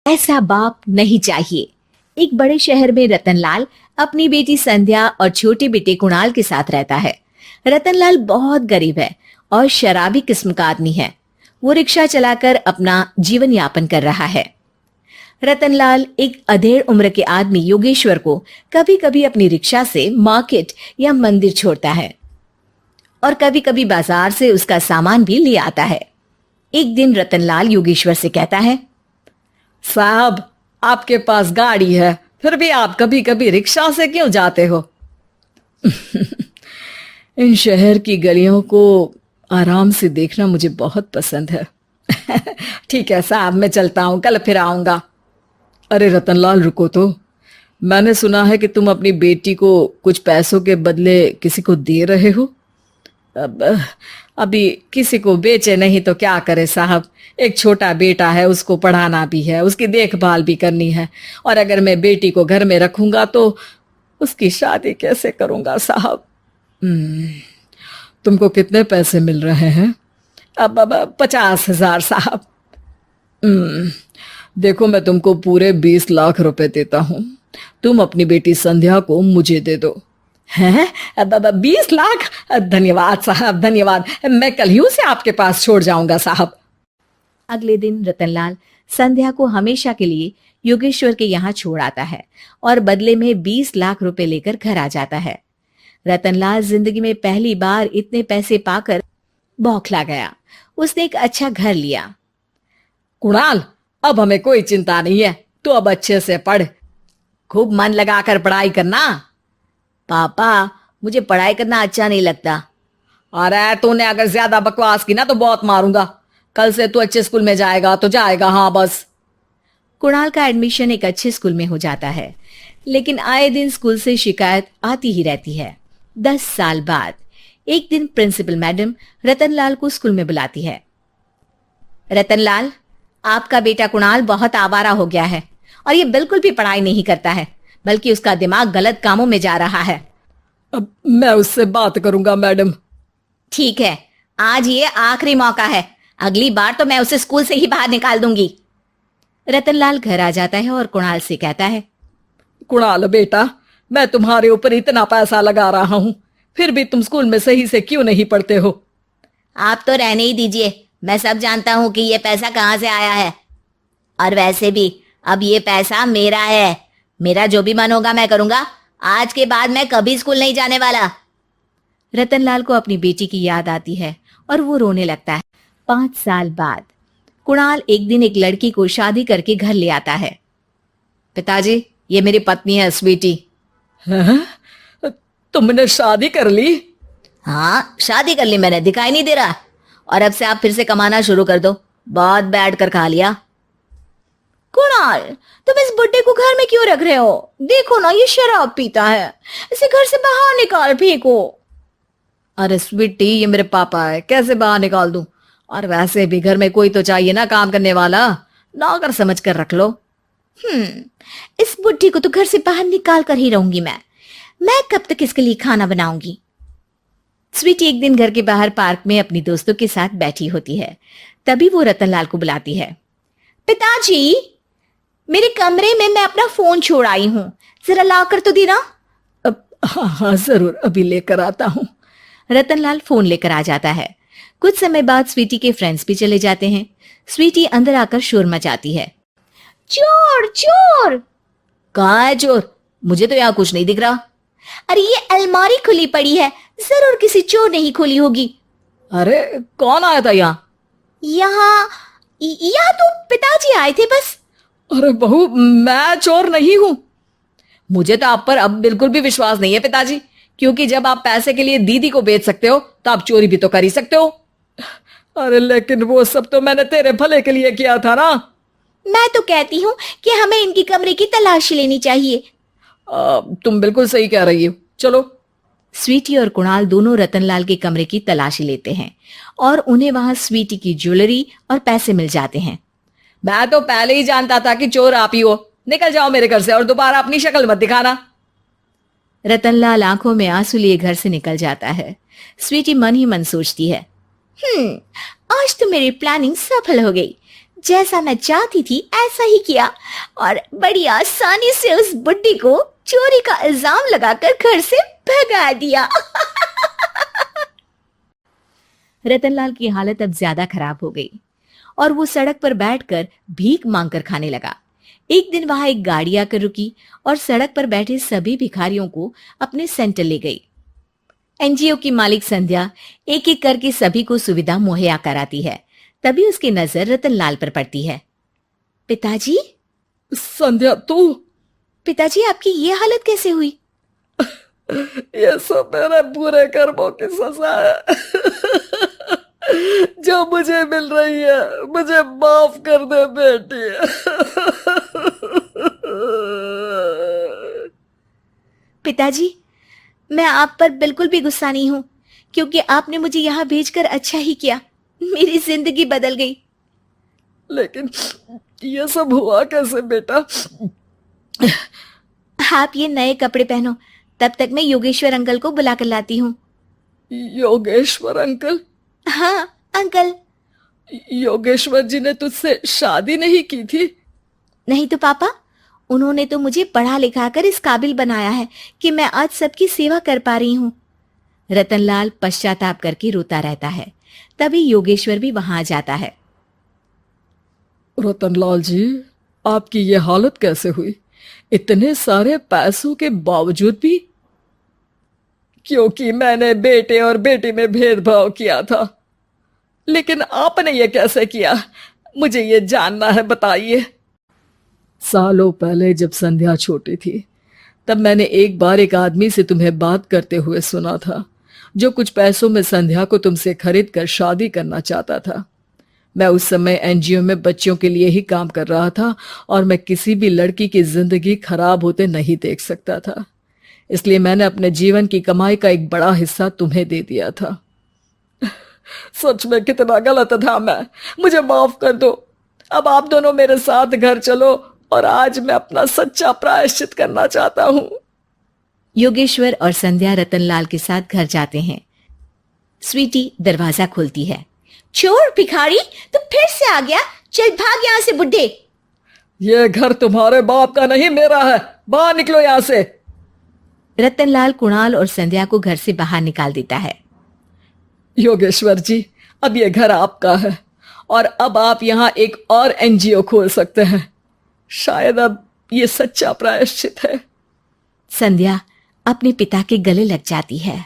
ऐसा बाप नहीं चाहिए। एक बड़े शहर में रतनलाल अपनी बेटी संध्या और छोटे बेटे कुणाल के साथ रहता है। रतनलाल बहुत गरीब है और शराबी किस्म का आदमी है। वो रिक्शा चलाकर अपना जीवन यापन कर रहा है। रतनलाल एक अधेड़ उम्र के आदमी योगेश्वर को कभी कभी अपनी रिक्शा से मार्केट या मंदिर छोड़ता है और कभी कभी बाजार से उसका सामान भी ले आता है। एक दिन रतनलाल योगेश्वर से कहता है, साहब, आपके पास गाड़ी है, फिर भी आप कभी कभी रिक्शा से क्यों जाते हो? इन शहर की गलियों को आराम से देखना मुझे बहुत पसंद है। ठीक है साहब, मैं चलता हूं, कल फिर आऊंगा। अरे रतनलाल, रुको तो। मैंने सुना है कि तुम अपनी बेटी को कुछ पैसों के बदले किसी को दे रहे हो। अभी किसी को बेचे नहीं तो क्या करे साहब। एक छोटा बेटा है, उसको पढ़ाना भी है, उसकी देखभाल भी करनी है, और अगर मैं बेटी को घर में रखूंगा तो उसकी शादी कैसे करूंगा साहब। तुमको कितने पैसे मिल रहे हैं? अब 50,000 साहब। देखो, मैं तुमको पूरे 20 लाख रुपए देता हूं। तुम अपनी बेटी संध्या को मुझे दे दो। हैं? 20 लाख? धन्यवाद साहब, धन्यवाद। मैं कल ही उसे आपके पास छोड़ जाऊंगा साहब। अगले दिन रतनलाल संध्या को हमेशा के लिए योगेश्वर के यहाँ छोड़ आता है और बदले में 20 लाख रुपए लेकर घर आ जाता है। रतनलाल जिंदगी में पहली बार इतने पैसे पाकर बौखला गया। उसने एक अच्छा घर लिया। कुणाल, अब हमें कोई चिंता नहीं है, तू अब अच्छे से पढ़, खूब मन लगाकर पढ़ाई करना। पापा, मुझे पढ़ाई करना अच्छा नहीं लगता। अरे तूने अगर ज्यादा बकवास की ना तो बहुत मारूंगा। कल से तू अच्छे स्कूल में जाएगा तो जाएगा, हाँ बस। कुणाल का एडमिशन एक अच्छे स्कूल में हो जाता है, लेकिन आए दिन स्कूल से शिकायत आती ही रहती है। 10 साल बाद एक दिन प्रिंसिपल मैडम रतनलाल को स्कूल में बुलाती है। रतनलाल, आपका बेटा कुणाल बहुत आवारा हो गया है और ये बिल्कुल भी पढ़ाई नहीं करता है, बल्कि उसका दिमाग गलत कामों में जा रहा है। अब मैं उससे बात करूंगा मैडम। ठीक है, आज ये आखिरी मौका है, अगली बार तो मैं उसे स्कूल से ही बाहर निकाल दूंगी। रतनलाल घर आ जाता है और कुणाल से कहता है, कुणाल बेटा, मैं तुम्हारे ऊपर इतना पैसा लगा रहा हूं, फिर भी तुम स्कूल में सही से क्यों नहीं पढ़ते हो? आप तो रहने ही दीजिए, मैं सब जानता हूं कि ये पैसा कहां से आया है। और वैसे भी अब ये पैसा मेरा है, मेरा जो भी मन होगा मैं करूंगा। आज के बाद मैं कभी स्कूल नहीं जाने वाला। रतनलाल को अपनी बेटी की याद आती है और वो रोने लगता है। 5 साल बाद कुणाल एक दिन एक लड़की को शादी करके घर ले आता है। पिताजी, ये मेरी पत्नी है स्वीटी। तुमने शादी कर ली? हाँ, शादी कर ली मैंने, दिखाई नहीं दे रहा? और अब से आप फिर से कमाना शुरू कर दो, बहुत बैठ कर खा लिया। कुणाल, तुम इस बुड्ढे को घर में क्यों रख रहे हो? देखो ना, ये शराब पीता है, इसे घर से बाहर निकाल फेंको। अरे स्वीटी, ये मेरे पापा है, कैसे बाहर निकाल दूं? और वैसे भी घर में कोई तो चाहिए ना काम करने वाला, नौकर समझ कर रख लो। इस बुड्ढी को तो घर से बाहर निकाल कर ही रहूंगी मैं कब तक इसके लिए खाना बनाऊंगी? स्वीटी एक दिन घर के बाहर पार्क में अपनी दोस्तों के साथ बैठी होती है। तभी वो रतनलाल को बुलाती है। पिताजी, मेरे कमरे में मैं अपना फोन छोड़ आई हूं, जरा लाकर तो देना। हाँ जरूर, अभी लेकर आता हूं। रतनलाल फोन लेकर आ जाता है। कुछ समय बाद स्वीटी के फ्रेंड्स भी चले जाते हैं। स्वीटी अंदर आकर शोर मचाती है। चोर चोर! कहाँ है चोर? मुझे तो यहाँ कुछ नहीं दिख रहा। अरे ये अलमारी खुली पड़ी है, जरूर किसी चोर ने ही खोली होगी। अरे कौन आया था यहाँ? यहाँ तो पिताजी आए थे बस। अरे बहू, मैं चोर नहीं हूं। मुझे तो आप पर अब बिल्कुल भी विश्वास नहीं है पिताजी, क्योंकि जब आप पैसे के लिए दीदी को बेच सकते हो तो आप चोरी भी तो कर ही सकते हो। अरे लेकिन वो सब तो मैंने तेरे भले के लिए किया था ना। मैं तो कहती हूँ कि हमें इनकी कमरे की तलाशी लेनी चाहिए। तुम बिल्कुल सही कह रही हो, चलो। स्वीटी और कुणाल दोनों रतनलाल के कमरे की तलाशी लेते हैं और उन्हें वहां स्वीटी की ज्वेलरी और पैसे मिल जाते हैं। मैं तो पहले ही जानता था कि चोर आप ही हो। निकल जाओ मेरे घर से और दोबारा अपनी शक्ल मत दिखाना। रतनलाल आंखों में आंसू लिए घर से निकल जाता है। स्वीटी मन ही मन सोचती है, आज तो मेरी प्लानिंग सफल हो गई। जैसा मैं चाहती थी ऐसा ही किया और बड़ी आसानी से उस बुड्ढी को चोरी का इल्जाम लगाकर घर से भगा दिया। रतनलाल की हालत अब ज्यादा खराब हो गई और वो सड़क पर बैठकर भीख मांगकर खाने लगा। एक दिन वहां एक गाड़ी आकर रुकी और सड़क पर बैठे सभी भिखारियों को अपने सेंटर ले गई। एनजीओ की मालिक संध्या एक एक करके सभी को सुविधा मुहैया कराती है। तभी उसकी नजर रतनलाल पर पड़ती है। पिताजी, संध्या तू? पिताजी आपकी ये हालत कैसे हुई? ये सब मेरे बुरे कर्मों की सजा है जो मुझे मिल रही है। मुझे माफ कर दे बेटी। पिताजी, मैं आप पर बिल्कुल भी गुस्सा नहीं हूं, क्योंकि आपने मुझे यहाँ भेजकर अच्छा ही किया। मेरी जिंदगी बदल गई। लेकिन ये सब हुआ कैसे बेटा? आप ये नए कपड़े पहनो, तब तक मैं योगेश्वर अंकल को बुला कर लाती हूँ। योगेश्वर अंकल? हाँ अंकल। योगेश्वर जी ने तुझसे शादी नहीं की थी? नहीं तो पापा, उन्होंने तो मुझे पढ़ा लिखा कर इस काबिल बनाया है कि मैं आज सबकी सेवा कर पा रही हूँ। रतनलाल पश्चाताप करके रोता रहता है। तभी योगेश्वर भी वहां आ जाता है। रतनलाल जी, आपकी ये हालत कैसे हुई इतने सारे पैसों के बावजूद भी? क्योंकि मैंने बेटे और बेटी में भेदभाव किया था। लेकिन आपने ये कैसे किया, मुझे ये जानना है, बताइए। सालों पहले जब संध्या छोटी थी तब मैंने एक बार एक आदमी से तुम्हें बात करते हुए सुना था, जो कुछ पैसों में संध्या को तुमसे खरीद कर शादी करना चाहता था। मैं उस समय एनजीओ में बच्चों के लिए ही काम कर रहा था और मैं किसी भी लड़की की जिंदगी खराब होते नहीं देख सकता था। इसलिए मैंने अपने जीवन की कमाई का एक बड़ा हिस्सा तुम्हें दे दिया था। सच में कितना गलत था मैं। मुझे माफ कर दो। अब आप दोनों मेरे साथ घर चलो और आज मैं अपना सच्चा प्रायश्चित करना चाहता हूं। योगेश्वर और संध्या रतनलाल के साथ घर जाते हैं। स्वीटी दरवाजा खोलती है। चोर भिखारी, तू फिर से आ गया? चल भाग यहाँ से बुड्ढे। ये घर तुम्हारे बाप का नहीं, मेरा है। बाहर निकलो यहाँ से। रतनलाल कुणाल और संध्या को घर से बाहर निकाल देता है। योगेश्वर जी, अब ये घर आपका है और अब आप यहाँ एक और एनजीओ खोल सकते हैं। शायद अब ये सच्चा प्रायश्चित है। संध्या अपने पिता के गले लग जाती है।